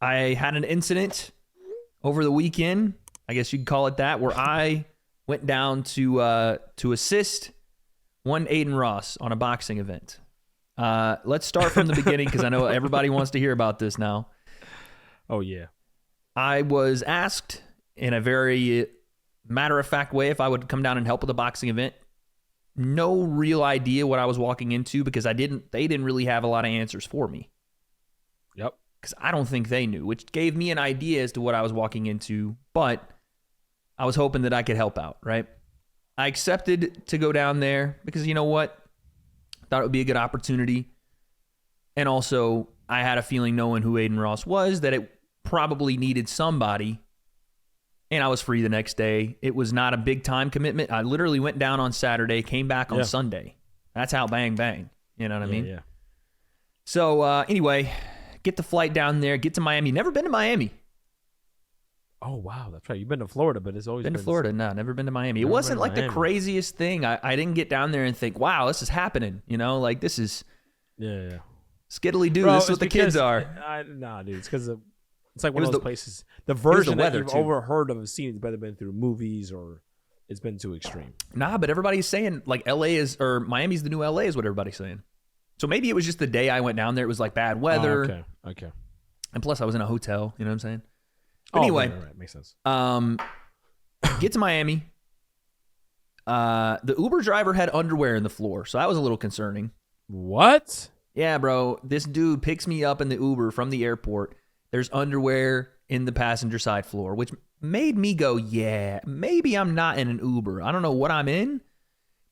I had an incident over the weekend, I guess you could call it that, where I went down to assist one Adin Ross on a boxing event. Let's start from the beginning because I know everybody wants to hear about this now. Oh, yeah. I was asked in a very matter-of-fact way if I would come down and help with a boxing event. No real idea what I was walking into because they didn't really have a lot of answers for me. Yep. Because I don't think they knew, which gave me an idea as to what I was walking into, but I was hoping that I could help out, right? I accepted to go down there because you know what? Thought it would be a good opportunity. And also, I had a feeling knowing who Adin Ross was that it probably needed somebody. And I was free the next day. It was not a big time commitment. I literally went down on Saturday, came back on Sunday. That's how bang, bang. You know what I mean? Yeah. So anyway, get the flight down there, get to Miami. Never been to Miami. Oh, wow. That's right. You've been to Florida, but it's always been to Florida. No, never been to Miami. It Never wasn't been like to the Miami. craziest thing. I didn't get down there and think, wow, this is happening. You know, like this is Yeah. skiddly do. Bro, This is what it's the kids because- are. Nah, dude. It's because it's like one was of those the- places. The version that weather, you've too. overheard of seen has either been through movies or it's been too extreme. Nah, but everybody's saying like LA is, or Miami's the new LA is what everybody's saying. So maybe it was just the day I went down there. It was like bad weather. Oh, okay. And plus I was in a hotel. You know what I'm saying? But Oh, anyway, right. Makes sense. get to Miami. The Uber driver had underwear in the floor. So that was a little concerning. What? Yeah, bro. This dude picks me up in the Uber from the airport. There's underwear in the passenger side floor, which made me go, yeah, maybe I'm not in an Uber. I don't know what I'm in,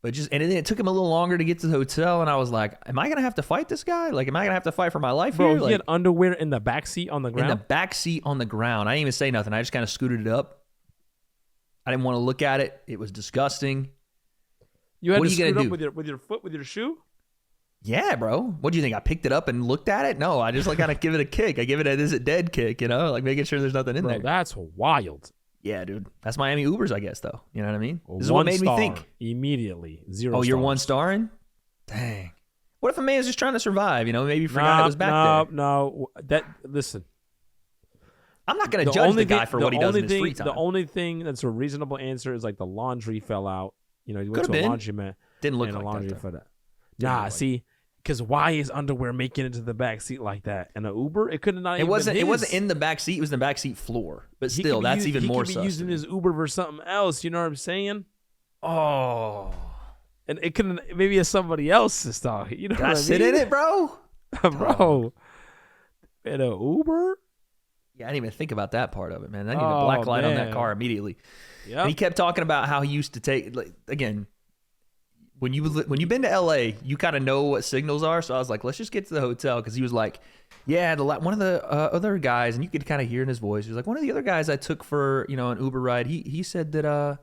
but and then it took him a little longer to get to the hotel, and I was like, am I going to have to fight this guy? Like, am I going to have to fight for my life Bro, here? he Like, had underwear in the backseat on the ground? in the back seat on the ground. I didn't even say nothing. I just kind of scooted it up. I didn't want to look at it. It was disgusting. You had What to are you gonna scoot do? up with your foot, with your shoe? Yeah, bro. What do you think? I picked it up and looked at it? No, I just like kind of give it a kick. I give it a is it dead kick, you know, like making sure there's nothing in Bro, there. that's wild. Yeah, dude. That's Miami Ubers, I guess, though. You know what I mean? This is One what made star me think. immediately. 0 Oh, you're stars. one starring? Dang. What if a man's just trying to survive? You know, maybe he forgot it was back there. No. Listen. I'm not going to judge the guy for what he does in his thing, free time. The only thing that's a reasonable answer is like the laundry fell out. You know, you went Could've to a been. laundromat. Didn't look and a like laundry that, though. for that. Didn't Nah, look like see, because why is underwear making it to the back seat like that? And an Uber, it could have not. It even wasn't. been It wasn't his. in the back seat. It was in the back seat floor. But He still, could be that's using- even more He could sus. be using his Uber for something else. You know what I'm saying? Oh, And it could maybe it's somebody else's dog. You know did what I I sit mean? in it, bro? Bro. In an Uber? Yeah, I didn't even think about that part of it, man. I need a black light on that man. car immediately. Yep. And he kept talking about how he used to take, like, again, when you've been to LA, you kind of know what signals are. So I was like, let's just get to the hotel, because he was like, yeah, one of the other guys, and you could kind of hear in his voice, he was like, one of the other guys I took for an Uber ride, he said that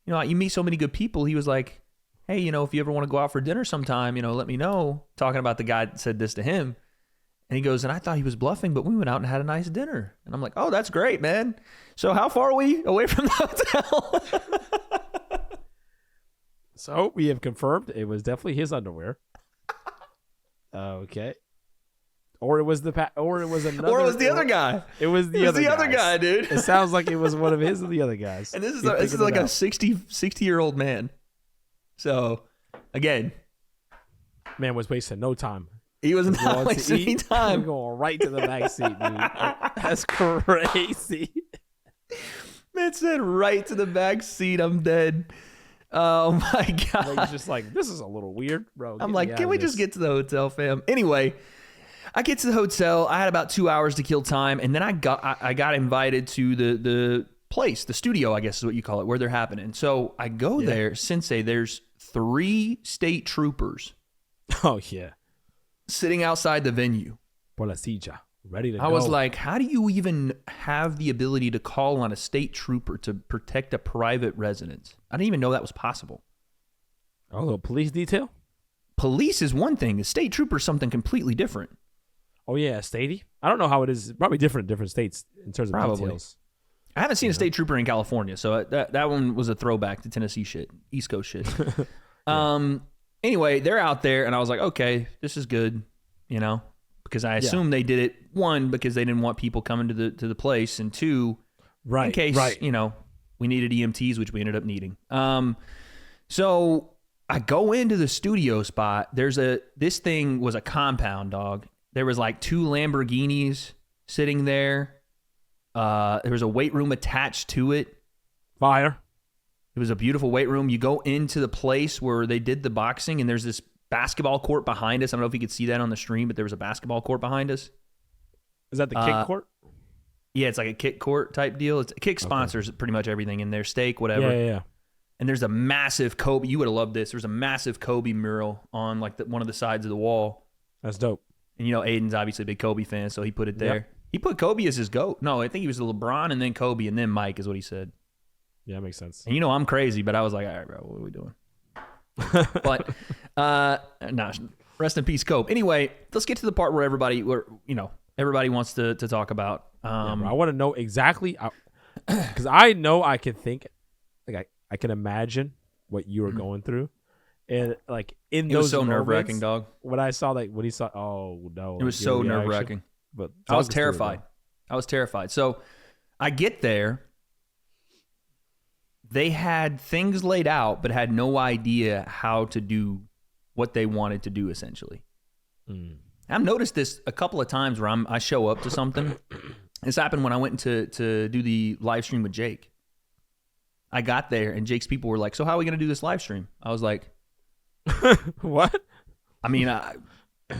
you meet so many good people. He was like, hey, if you ever want to go out for dinner sometime, let me know. Talking about the guy that said this to him. And he goes, and I thought he was bluffing, but we went out and had a nice dinner. And I'm like, oh, that's great, man. So how far are we away from the hotel? So we have confirmed it was definitely his underwear. Okay. Or it was another. Or it was the other guy. It was the It was other the other guy, dude. It sounds like it was one of his or the other guys. And this is You're this is figuring like it a out. 60-year-old man. So, again, Man was wasting no time. he was Going not to wasting any eat, time. Going right to the back seat, dude. That's crazy. Man said right to the back seat. I'm dead. Oh my Like, god. he's just like, this is a little weird, bro. I'm Get like, me can out we of just this." get to the hotel, fam? Anyway, I get to the hotel. I had about 2 hours to kill time, and then I got invited to the place, the studio, I guess is what you call it, where they're happening. So I go there, Sensei. There's 3 state troopers Oh yeah, sitting outside the venue. por la silla, ready to go. I was like, how do you even have the ability to call on a state trooper to protect a private residence? I didn't even know that was possible. oh, a little police detail. Police is one thing. The state trooper is something completely different. Oh yeah, statey. I don't know how it is. Probably different in different states in terms of Probably. details. I haven't seen a state trooper in California, so that one was a throwback to Tennessee shit, East Coast shit. Anyway, they're out there, and I was like, okay, this is good, because I assume they did it, one, because they didn't want people coming to the place, and two, in case we needed EMTs, which we ended up needing. So I go into the studio spot. This thing was a compound, dog. There was like 2 Lamborghinis sitting there. There was a weight room attached to it. Fire. It was a beautiful weight room. You go into the place where they did the boxing, and there's this basketball court behind us. I don't know if you could see that on the stream, but there was a basketball court behind us. Is that the kick court? Yeah, it's like a kick court type deal. Kick sponsors pretty much everything in there, steak, whatever. Yeah. And there's a massive Kobe. You would have loved this. There's a massive Kobe mural on like one of the sides of the wall. That's dope. And Aiden's obviously a big Kobe fan, so he put it there. Yep. He put Kobe as his GOAT. No, I think he was LeBron and then Kobe and then Mike is what he said. Yeah, that makes sense. And I'm crazy, but I was like, all right, bro, what are we doing? But rest in peace, Kobe. Anyway, let's get to the part where everybody wants to talk about. Bro, I want to know exactly, because I know I can think, like I can imagine what you were going through, and like in those it was so moments, nerve-wracking, dog. When I saw when he saw, oh no, it was so nerve-wracking. But I was terrified. So I get there. They had things laid out, but had no idea how to do what they wanted to do, essentially. I've noticed this a couple of times where I show up to something. This happened when I went to do the live stream with Jake. I got there, and Jake's people were like, so how are we going to do this live stream? I was like, what? I mean,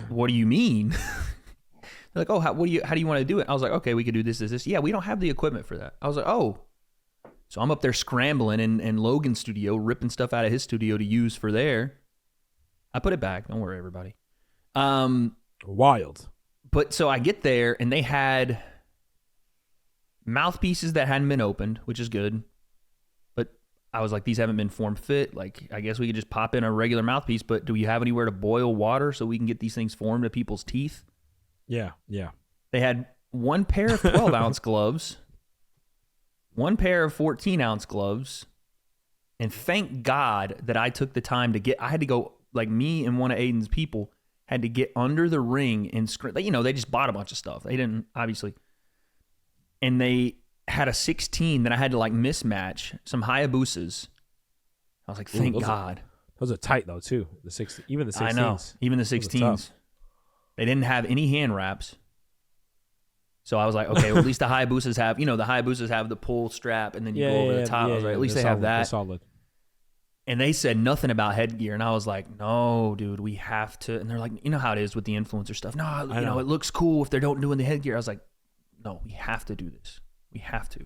what do you mean? They're like, oh, how do you want to do it? I was like, okay, we could do this. Yeah, we don't have the equipment for that. I was like, oh. So I'm up there scrambling in Logan's studio, ripping stuff out of his studio to use for there. I put it back. Don't worry, everybody. Wild. But so I get there, and they had mouthpieces that hadn't been opened, which is good. But I was like, these haven't been form fit. Like, I guess we could just pop in a regular mouthpiece, but do we have anywhere to boil water so we can get these things formed to people's teeth? Yeah. They had one pair of 12-ounce gloves, one pair of 14-ounce gloves, and thank God that I took the time I had to go, like me and one of Aiden's people had to get under the ring and they just bought a bunch of stuff. They didn't, obviously. And they had a 16 that I had to like mismatch, some Hayabusas. I was like, thank God. Those are tight though too. Even the 16s. I know, even the 16s. They didn't have any hand wraps. So I was like, okay, well, at least the Hayabusas have, the Hayabusas have the pull strap and then you go over the top. I was like, at least they have that. They're solid. And they said nothing about headgear. And I was like, no, dude, we have to. And they're like, you know how it is with the influencer stuff. No, it looks cool if they're not doing the headgear. I was like, no, we have to do this. We have to.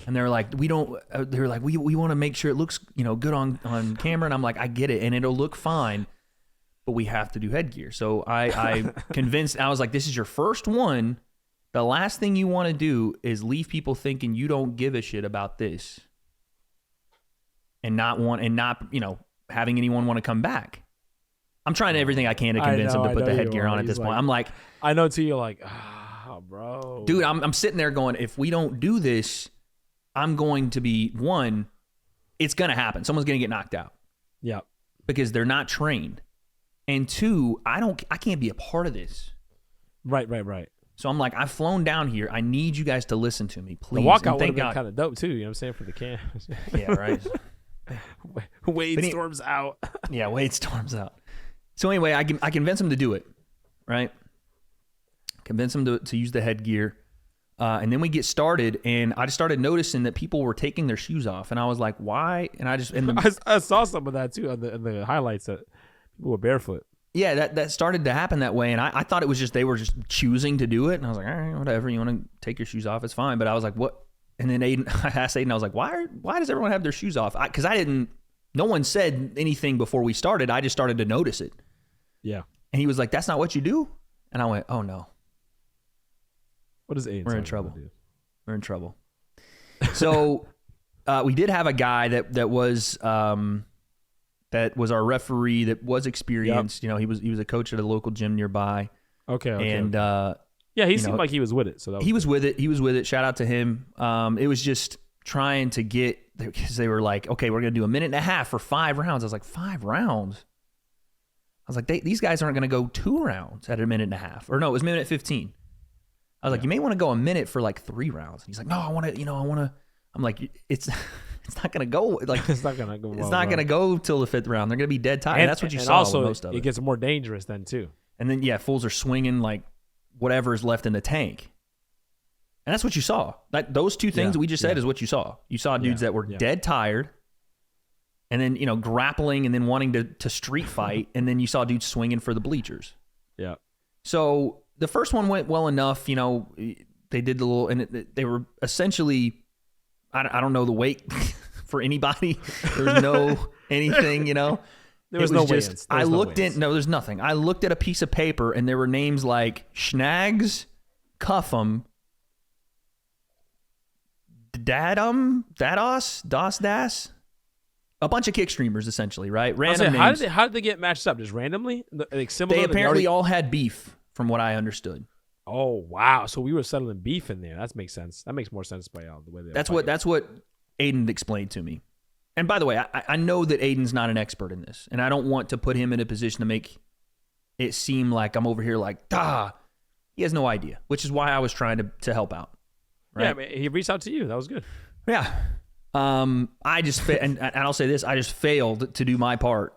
And they're like, we want to make sure it looks, good on camera. And I'm like, I get it. And it'll look fine, but we have to do headgear. So I convinced, I was like, this is your first one. The last thing you want to do is leave people thinking you don't give a shit about this. And not having anyone want to come back. I'm trying everything I can to convince him to put the headgear on at this point. I'm like, I know too. You're like, bro, dude. I'm sitting there going, if we don't do this, I'm going to be one. It's gonna happen. Someone's gonna get knocked out. Yeah, because they're not trained. And two, I can't be a part of this. Right. So I'm like, I've flown down here. I need you guys to listen to me, please. The walkout would have been kind of dope too. You know what I'm saying, for the cam. Yeah, right. Wade storms out. Yeah, Wade storms out. So anyway, I convince him to do it, right? Convince him to use the headgear. And then we get started, and I just started noticing that people were taking their shoes off. And I was like, why? And I saw some of that too in the highlights that people were barefoot. Yeah, that started to happen that way. And I thought it was just they were just choosing to do it. And I was like, all right, whatever. You want to take your shoes off, it's fine. But I was like, what? And then I asked Adin, I was like, why does everyone have their shoes off? Because no one said anything before we started. I just started to notice it. Yeah. And he was like, that's not what you do? And I went, oh no. What is Adin? We're in trouble. We're in trouble. So we did have a guy that was our referee that was experienced. Yep. He was a coach at a local gym nearby. Okay. And he seemed like he was with it. So he was with it. He was with it. Shout out to him. It was just trying to get, because they were like, okay, we're gonna do a minute and a half for 5 rounds. I was like, 5 rounds? I was like, these guys aren't going to go 2 rounds at a minute and a half. Or no, it was minute 15. I was like, you may want to go a minute for like 3 rounds. And he's like, no, I want to. I'm like, it's not going to go. Like, It's not gonna go. it's not going to go till the 5th round. They're going to be dead tired. And that's what you saw also, with most of it. It gets more dangerous then too. And then, yeah, fools are swinging like whatever is left in the tank. And that's what you saw. Like, those 2 things that we just said is what you saw. You saw dudes that were dead tired and then, grappling and then wanting to street fight. And then you saw dudes swinging for the bleachers. Yeah. So the first one went well enough. They did the little, and they were essentially, I don't know the weight for anybody. There was no anything, There was no just, I looked in, no, there's nothing. I looked at a piece of paper and there were names like Schnags, Cuffum, Dados, Das, a bunch of kick streamers essentially, right? Random names. How did they get matched up? Just randomly? Like similar? They apparently all had beef, from what I understood. Oh wow! So we were settling beef in there. That makes sense. That makes more sense by the way they. That's what Adin explained to me. And by the way, I know that Aiden's not an expert in this, and I don't want to put him in a position to make it seem like I'm over here like, he has no idea, which is why I was trying to help out. Right? Yeah, I mean, he reached out to you. That was good. Yeah. I just and I'll say this: I just failed to do my part.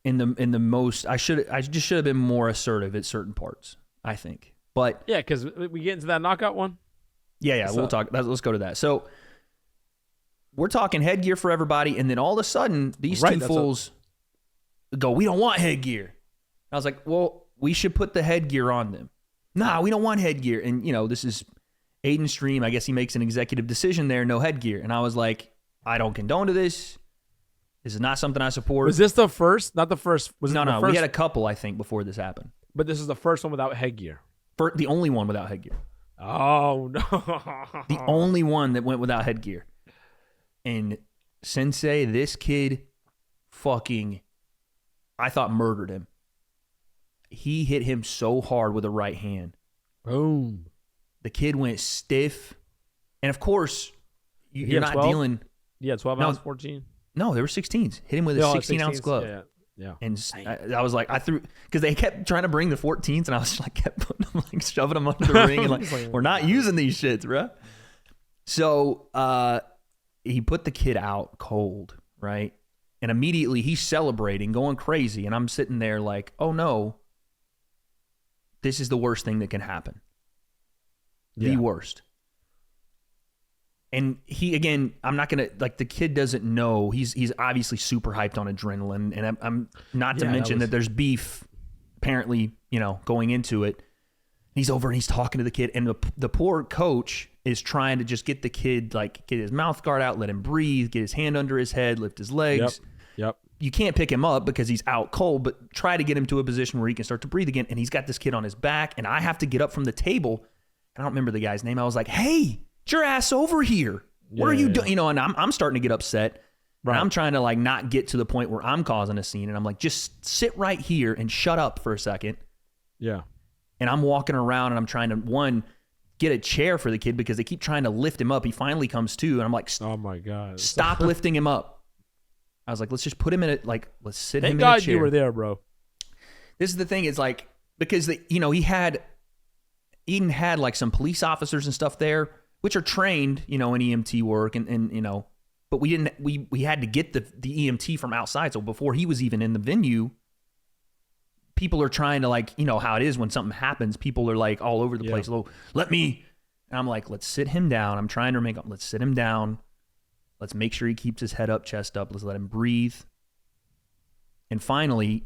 In the most, I just should have been more assertive at certain parts, I think. But yeah, because we get into that knockout one. Yeah, we'll talk. Let's go to that. So we're talking headgear for everybody, and then all of a sudden, these 2 fools go, "We don't want headgear." I was like, "Well, we should put the headgear on them." Nah, we don't want headgear, and this is Aiden's stream. I guess he makes an executive decision there, no headgear, and I was like, "I don't condone to this. This is not something I support." Was this the first? Not the first. No. We had a couple, I think, before this happened. But this is the first one without headgear. The only one without headgear. Oh, no. The only one that went without headgear. And Sensei, this kid fucking, I thought murdered him. He hit him so hard with a right hand. Boom. The kid went stiff. And of course, you're not 12? dealing. Yeah, 12 ounce, 14. No, they were 16s. Hit him with a 16-ounce glove. Yeah. And I was like, I threw, because they kept trying to bring the 14s, and I was like, kept putting them, like shoving them under the ring, and like, we're not using these shits, bro. So he put the kid out cold, right? And immediately he's celebrating, going crazy, and I'm sitting there like, oh no, this is the worst thing that can happen. The worst. And he, again, I'm not going to, like, the kid doesn't know. He's obviously super hyped on adrenaline. And I'm not to mention that there's beef, apparently, going into it. He's over and he's talking to the kid. And the poor coach is trying to just get the kid, like, get his mouth guard out, let him breathe, get his hand under his head, lift his legs. Yep. You can't pick him up because he's out cold, but try to get him to a position where he can start to breathe again. And he's got this kid on his back. And I have to get up from the table. I don't remember the guy's name. I was like, hey, get your ass over here. What are you doing? And I'm starting to get upset. Right. And I'm trying to, like, not get to the point where I'm causing a scene. And I'm like, just sit right here and shut up for a second. Yeah. And I'm walking around and I'm trying to, get a chair for the kid because they keep trying to lift him up. He finally comes to, and I'm like, oh my God. Stop lifting him up. I was like, let's just put him in it. Like, let's sit him in a chair. Thank God chair. you were there, bro. This is the thing. It's like, because Eden had like some police officers and stuff there, which are trained, in EMT work and but we had to get the EMT from outside. So before he was even in the venue, people are trying to, like, how it is when something happens, people are like all over the place. And I'm like, let's sit him down. I'm trying to let's sit him down. Let's make sure he keeps his head up, chest up. Let's let him breathe. And finally,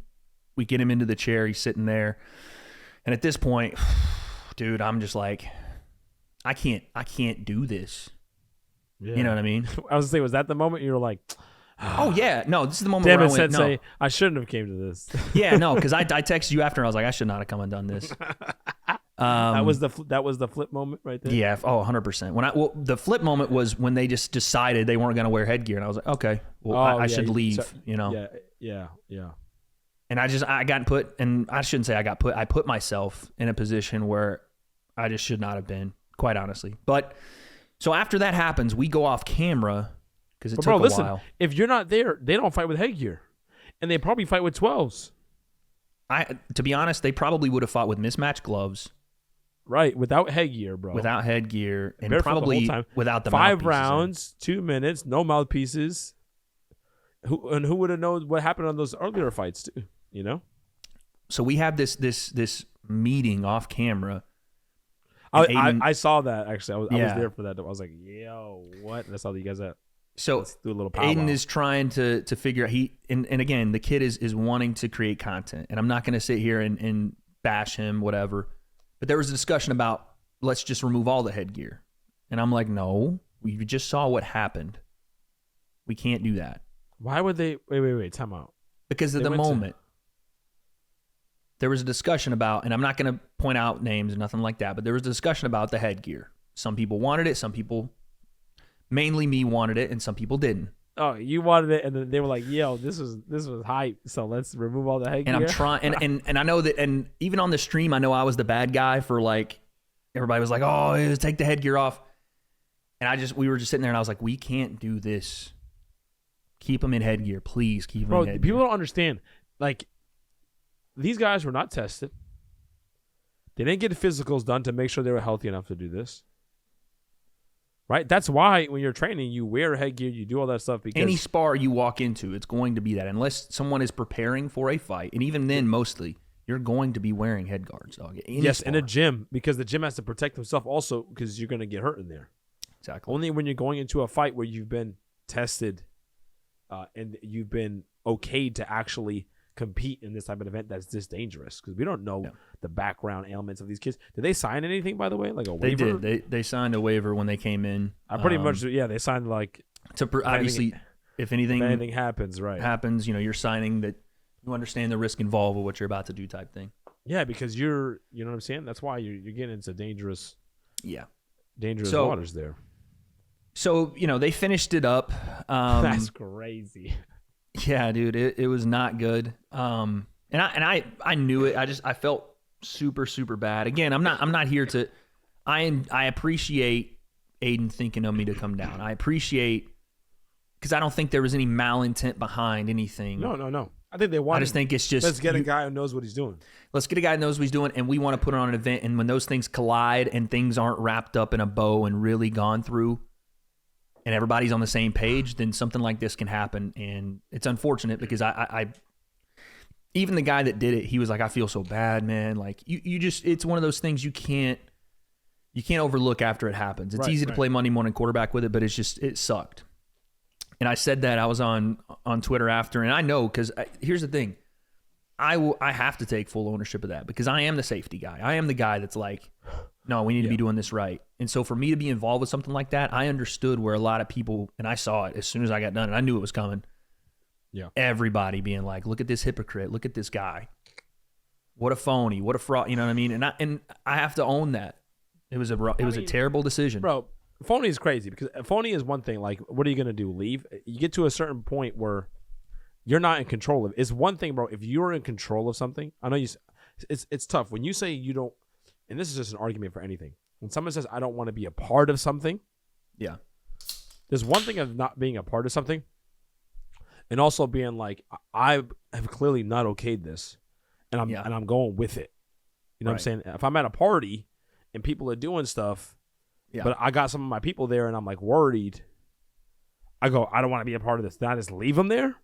we get him into the chair. He's sitting there. And at this point, dude, I'm just like, I can't do this. Yeah. You know what I mean? I was gonna say, was that the moment you were like, oh yeah, no, this is the moment damn where it, I went, Sensei, no. I shouldn't have came to this. Yeah, no, because I texted you after, and I was like, I should not have come and done this. That was the flip moment right there. Yeah, 100%. The flip moment was when they just decided they weren't going to wear headgear, and I was like, okay, well, I should leave. So, Yeah. And I got put, and I shouldn't say I got put. I put myself in a position where I just should not have been, quite honestly. But so after that happens, we go off camera because it took a while. If you're not there, they don't fight with headgear, and they probably fight with 12s. To be honest, they probably would have fought with mismatched gloves, Right, without headgear, bro. without headgear, and Barefoot the probably whole time. without the 5 mouthpieces in. rounds, 2 minutes, no mouthpieces. Who would have known what happened on those earlier fights too? You know. So we have this meeting off camera. Adin, I saw that actually. I was Yeah. there for that. I was like, yo, what? That's how you guys at. So Let's do a little powwow. Adin is trying to figure out and again, the kid is wanting to create content, and I'm not going to sit here and bash him, whatever. But there was a discussion about let's just remove all the headgear, and I'm like, no, we just saw what happened. We can't do that Why would they? Wait. Time out. because of They the went to- moment. There was a discussion about, and I'm not going to point out names or nothing like that, but there was a discussion about the headgear. Some people wanted it, some people, mainly me, wanted it, and some people didn't. Oh, you wanted it, and then they were like, "Yo, this was hype." So let's remove all the headgear. And I'm trying, and I know that, and even on the stream, I know I was the bad guy for like, everybody was like, "Oh, take the headgear off," and we were just sitting there, and I was like, "We can't do this. Keep them in headgear, please. Keep them Bro, in headgear." people don't understand. Like, these guys were not tested. They didn't get physicals done to make sure they were healthy enough to do this. Right? That's why when you're training, you wear headgear, you do all that stuff. Because Any spar you walk into, it's going to be that, unless someone is preparing for a fight, and even then, mostly you're going to be wearing head guards. Dog. yes, in a gym, because the gym has to protect himself also because you're going to get hurt in there. Exactly. Only when you're going into a fight where you've been tested and you've been okayed to actually compete in this type of event that's this dangerous, because we don't know the background ailments of these kids. Did they sign anything, by the way? Like a waiver? They did. They signed a waiver when they came in. I pretty much, they signed like obviously, if anything happens, right? happens, you're signing that you understand the risk involved with what you're about to do type thing. Yeah, because you know what I'm saying? That's why you're getting into dangerous waters there. So, they finished it up. That's crazy. Yeah, dude, it was not good. And I knew it. I felt super, super bad. Again, I'm not here to. I appreciate Adin thinking of me to come down. I appreciate, because I don't think there was any malintent behind anything. No. I think they want. I just think it's just, let's get a guy who knows what he's doing. Let's get a guy who knows what he's doing, and we want to put on an event. And when those things collide and things aren't wrapped up in a bow and really gone through, and everybody's on the same page, then something like this can happen. And it's unfortunate because I even the guy that did it, he was like, "I feel so bad, man." Like you just, it's one of those things you can't overlook after it happens. It's easy to play Monday morning quarterback with it, but it sucked. And I said that, I was on Twitter after, and I know, because here's the thing. I have to take full ownership of that, because I am the safety guy. I am the guy that's like, no, we need to be doing this right. And so for me to be involved with something like that, I understood where a lot of people, and I saw it as soon as I got done, and I knew it was coming. Yeah. Everybody being like, look at this hypocrite. Look at this guy. What a phony. What a fraud. You know what I mean? And I have to own that. It was a terrible decision. Bro, phony is crazy, because phony is one thing. Like, what are you going to do? Leave? You get to a certain point where you're not in control of it. It's one thing, bro. If you're in control of something, I know it's tough. When you say you don't, and this is just an argument for anything. When someone says, I don't want to be a part of something. Yeah. There's one thing of not being a part of something, and also being like, I have clearly not okayed this, and I'm going with it. You know what I'm saying? If I'm at a party and people are doing stuff, but I got some of my people there and I'm like worried, I go, I don't want to be a part of this. Did I just leave them there?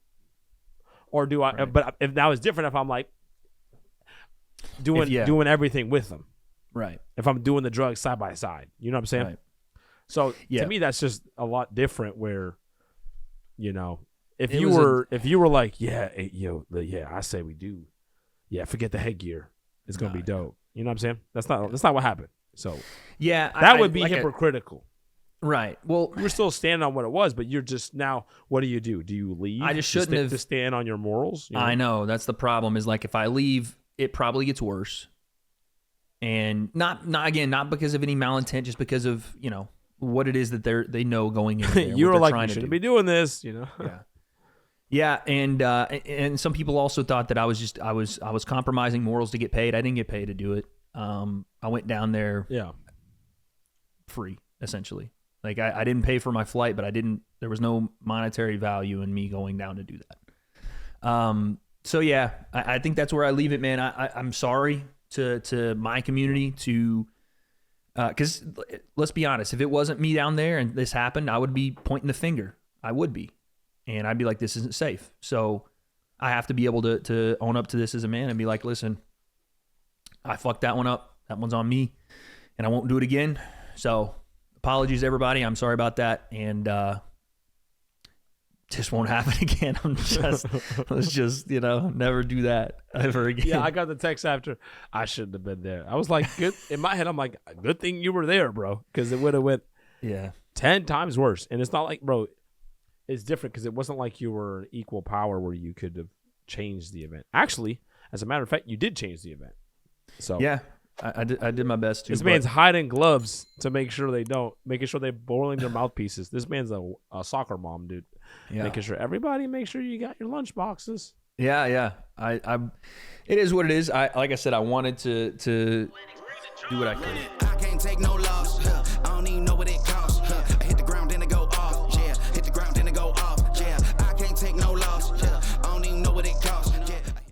Or do I? Right. But if now it's different, if I'm like doing everything with them, right? If I'm doing the drugs side by side, you know what I'm saying? Right. So to me, that's just a lot different. Where, if you were like, I say we do, forget the headgear, it's gonna be dope. You know what I'm saying? That's not what happened. So that would be hypocritical. Right. Well, you were still standing on what it was, but you're just now. What do? Do you leave? I just shouldn't have to stand on your morals. You know? I know that's the problem. Is like, if I leave, it probably gets worse, and not because of any malintent, just because of what it is that they know going in there. You were like, you shouldn't be doing this. Yeah, and some people also thought that I was compromising morals to get paid. I didn't get paid to do it. I went down there free, essentially. Like, I didn't pay for my flight, but there was no monetary value in me going down to do that. So yeah, I think that's where I leave it, man. I'm sorry to my community because let's be honest, if it wasn't me down there and this happened, I would be pointing the finger. I would be, and I'd be like, this isn't safe. So I have to be able to own up to this as a man and be like, listen, I fucked that one up. That one's on me, and I won't do it again. So apologies, everybody. I'm sorry about that, and just won't happen again. Let's just never do that ever again. Yeah, I got the text after. I shouldn't have been there. I was like, good. In my head, I'm like, good thing you were there, bro, because it would have went 10 times worse. And it's not like, bro, it's different because it wasn't like you were equal power where you could have changed the event. Actually, as a matter of fact, you did change the event. So yeah, I did my best to. This man's hiding gloves to make sure they don't, making sure they're boiling their mouthpieces. This man's a soccer mom, dude. Yeah. Making sure everybody make sure you got your lunch boxes. Yeah. It is what it is. Like I said, I wanted to do what I could. I can't take no loss.